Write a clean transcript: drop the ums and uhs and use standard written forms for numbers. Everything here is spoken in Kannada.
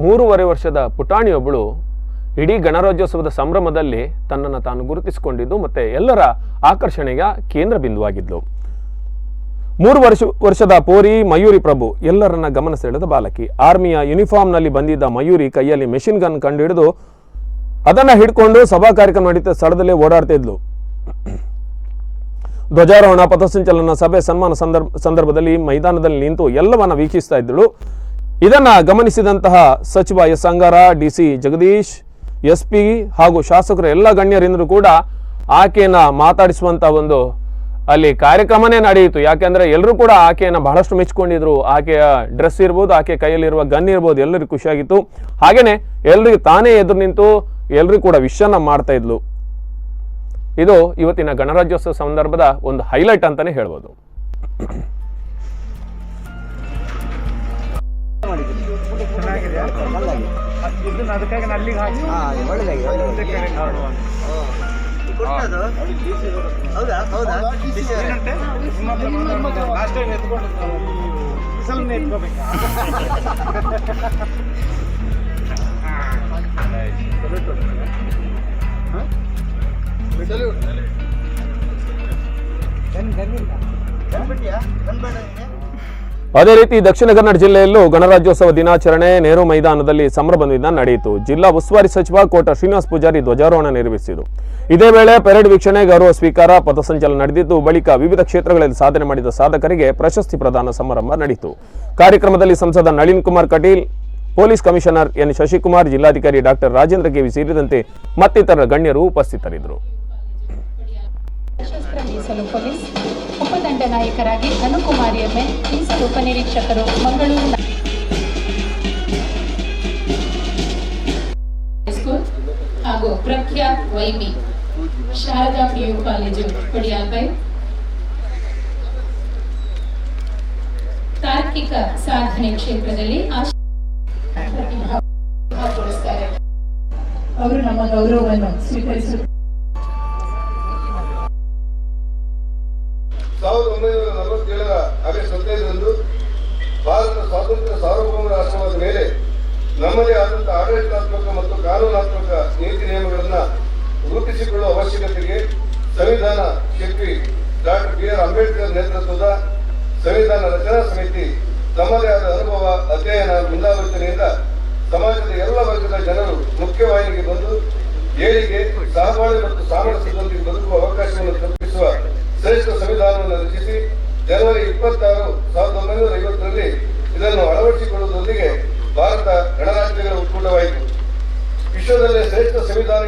3.5 ವರ್ಷದ ಪುಟಾಣಿಯೊಬ್ಬಳು ಇಡೀ ಗಣರಾಜ್ಯೋತ್ಸವದ ಸಂಭ್ರಮದಲ್ಲಿ ತನ್ನನ್ನು ತಾನು ಗುರುತಿಸಿಕೊಂಡಿದ್ದು ಮತ್ತು ಎಲ್ಲರ ಆಕರ್ಷಣೆಯ ಕೇಂದ್ರ ಬಿಂದುವಾಗಿದ್ಲು. 3 ವರ್ಷದ ಪೋರಿ ಮಯೂರಿ ಪ್ರಭು ಎಲ್ಲರನ್ನ ಗಮನ ಸೆಳೆದ ಬಾಲಕಿ. ಆರ್ಮಿಯ ಯೂನಿಫಾರ್ಮ್ನಲ್ಲಿ ಬಂದಿದ್ದ ಮಯೂರಿ ಕೈಯಲ್ಲಿ ಮೆಷಿನ್ ಗನ್ ಕಂಡು ಹಿಡಿದು ಅದನ್ನು ಹಿಡ್ಕೊಂಡು ಸಭಾ ಕಾರ್ಯಕ್ರಮ ನಡೀತಾ ಸ್ಥಳದಲ್ಲೇ ಓಡಾಡ್ತಾ ಇದ್ಲು. ಧ್ವಜಾರೋಹಣ, ಪಥಸಂಚಲನ, ಸಭೆ, ಸನ್ಮಾನ ಸಂದರ್ಭದಲ್ಲಿ ಮೈದಾನದಲ್ಲಿ ನಿಂತು ಎಲ್ಲವನ್ನ ವೀಕ್ಷಿಸ್ತಾ ಇದ್ದಳು. ಇದನ್ನ ಗಮನಿಸಿದಂತಹ ಸಚಿವ ಎಸ್ ಅಂಗಾರ, ಡಿಸಿ ಜಗದೀಶ್, SP ಹಾಗೂ ಶಾಸಕರು ಎಲ್ಲ ಗಣ್ಯರಿಂದಲೂ ಕೂಡ ಆಕೆಯನ್ನ ಮಾತಾಡಿಸುವಂತ ಒಂದು ಅಲ್ಲಿ ಕಾರ್ಯಕ್ರಮನೇ ನಡೆಯಿತು. ಯಾಕೆಂದ್ರೆ ಎಲ್ಲರೂ ಕೂಡ ಆಕೆಯನ್ನ ಬಹಳಷ್ಟು ಮೆಚ್ಚಿಕೊಂಡಿದ್ರು. ಆಕೆಯ ಡ್ರೆಸ್ ಇರ್ಬೋದು, ಆಕೆ ಕೈಯಲ್ಲಿರುವ ಗನ್ ಇರ್ಬೋದು, ಎಲ್ಲರಿಗೂ ಖುಷಿಯಾಗಿತ್ತು. ಹಾಗೇನೆ ಎಲ್ರಿಗೂ ತಾನೇ ಎದುರು ನಿಂತು ಎಲ್ರಿಗೂ ಕೂಡ ವಿಷಯನ್ನ ಮಾಡ್ತಾ ಇದ್ಲು. ಇದು ಇವತ್ತಿನ ಗಣರಾಜ್ಯೋತ್ಸವ ಸಂದರ್ಭದ ಒಂದು ಹೈಲೈಟ್ ಅಂತಾನೆ ಹೇಳ್ಬೋದು. ಅದೇ ರೀತಿ ದಕ್ಷಿಣ ಕನ್ನಡ ಜಿಲ್ಲೆಯಲ್ಲೂ ಗಣರಾಜ್ಯೋತ್ಸವ ದಿನಾಚರಣೆ ನೆಹರು ಮೈದಾನದಲ್ಲಿ ಸಂಭ್ರಮದಿಂದ ನಡೆಯಿತು. ಜಿಲ್ಲಾ ಉಸ್ತುವಾರಿ ಸಚಿವ ಕೋಟ ಶ್ರೀನಿವಾಸ ಪೂಜಾರಿ ಧ್ವಜಾರೋಹಣ ನೆರವೇರಿಸಿದರು. ಇದೇ ವೇಳೆ ಪೆರೇಡ್ ವೀಕ್ಷಣೆ, ಗೌರವ ಸ್ವೀಕಾರ, ಪಥಸಂಚಲನ ನಡೆದಿದ್ದು, ಬಳಿಕ ವಿವಿಧ ಕ್ಷೇತ್ರಗಳಲ್ಲಿ ಸಾಧನೆ ಮಾಡಿದ ಸಾಧಕರಿಗೆ ಪ್ರಶಸ್ತಿ ಪ್ರದಾನ ಸಮಾರಂಭ ನಡೆಯಿತು. ಕಾರ್ಯಕ್ರಮದಲ್ಲಿ ಸಂಸದ Nalin Kumar Kateel, police commissioner N Shashikumar, ಜಿಲ್ಲಾಧಿಕಾರಿ ಡಾಕ್ಟರ್ ರಾಜೇಂದ್ರ ಕೆವಿ ಸೇರಿದಂತೆ ಮತ್ತಿತರ ಗಣ್ಯರು ಉಪಸ್ಥಿತರಿದ್ದರು. ಉಪದಂಡನಾಯಕರಾಗಿ ಅನುಕುಮಾರಿ ಎಮ್ಮೆ, ಮೀಸಲು ಉಪನಿರೀಕ್ಷಕರು, ಮಂಗಳೂರು ಸ್ಕೂಲ್ ಹಾಗೂ ಪ್ರಖ್ಯಾತ್ ವೈಮಿ ಶಾರದಾ PU ಕಾಲೇಜು ಪಡಿಯಾಲ್ಪೈ ತಾರ್ಕಿಕ ಸಾಧನೆ ಕ್ಷೇತ್ರದಲ್ಲಿ ಅವರು ನಮ್ಮ ಗೌರವವನ್ನು ಸ್ವೀಕರಿಸುತ್ತಾರೆ. 1947 ಆಗಸ್ಟ್ 15ರಂದು ಭಾರತ ಸ್ವಾತಂತ್ರ್ಯ ಸಾರ್ವಭೌಮ ರಾಷ್ಟ್ರವಾದ ಮೇಲೆ ನಮ್ಮದೇ ಆದಂತಹ ಆಡಳಿತಾತ್ಮಕ ಮತ್ತು ಕಾನೂನಾತ್ಮಕ ನೀತಿ ನಿಯಮಗಳನ್ನು ರೂಪಿಸಿಕೊಳ್ಳುವ ಅವಶ್ಯಕತೆಗೆ ಸಂವಿಧಾನ ಶಿಲ್ಪಿ ಡಾಕ್ಟರ್ BR ಅಂಬೇಡ್ಕರ್ ನೇತೃತ್ವದ ಸಂವಿಧಾನ ರಚನಾ ಸಮಿತಿ ತಮ್ಮದೇ ಆದ ಅನುಭವ, ಅಧ್ಯಯನ, ಮುಂದಾಲೋಚನೆಯಿಂದ ಸಮಾಜದ ಎಲ್ಲ ವರ್ಗದ ಜನರು ಮುಖ್ಯವಾಹಿನಿಗೆ ಬಂದು ಏಳಿಗೆ, ಸಹಬಾಳ್ವೆ ಮತ್ತು ಸಾಮರಸ್ಯದೊಂದಿಗೆ ಬದುಕುವ ಅವಕಾಶವನ್ನು ಕಲ್ಪಿಸುವ ಶ್ರೇಷ್ಠ ಸಂವಿಧಾನವನ್ನು ರಚಿಸಿ ಜನವರಿ 26, 1950ರಲ್ಲಿ ಇದನ್ನು ಅಳವಡಿಸಿಕೊಳ್ಳುವುದರೊಂದಿಗೆ ಭಾರತ ಗಣರಾಜ್ಯಗಳ ಒಕ್ಕೂಟವಾಯಿತು. ವಿಶ್ವದಲ್ಲೇ ಶ್ರೇಷ್ಠ ಸಂವಿಧಾನ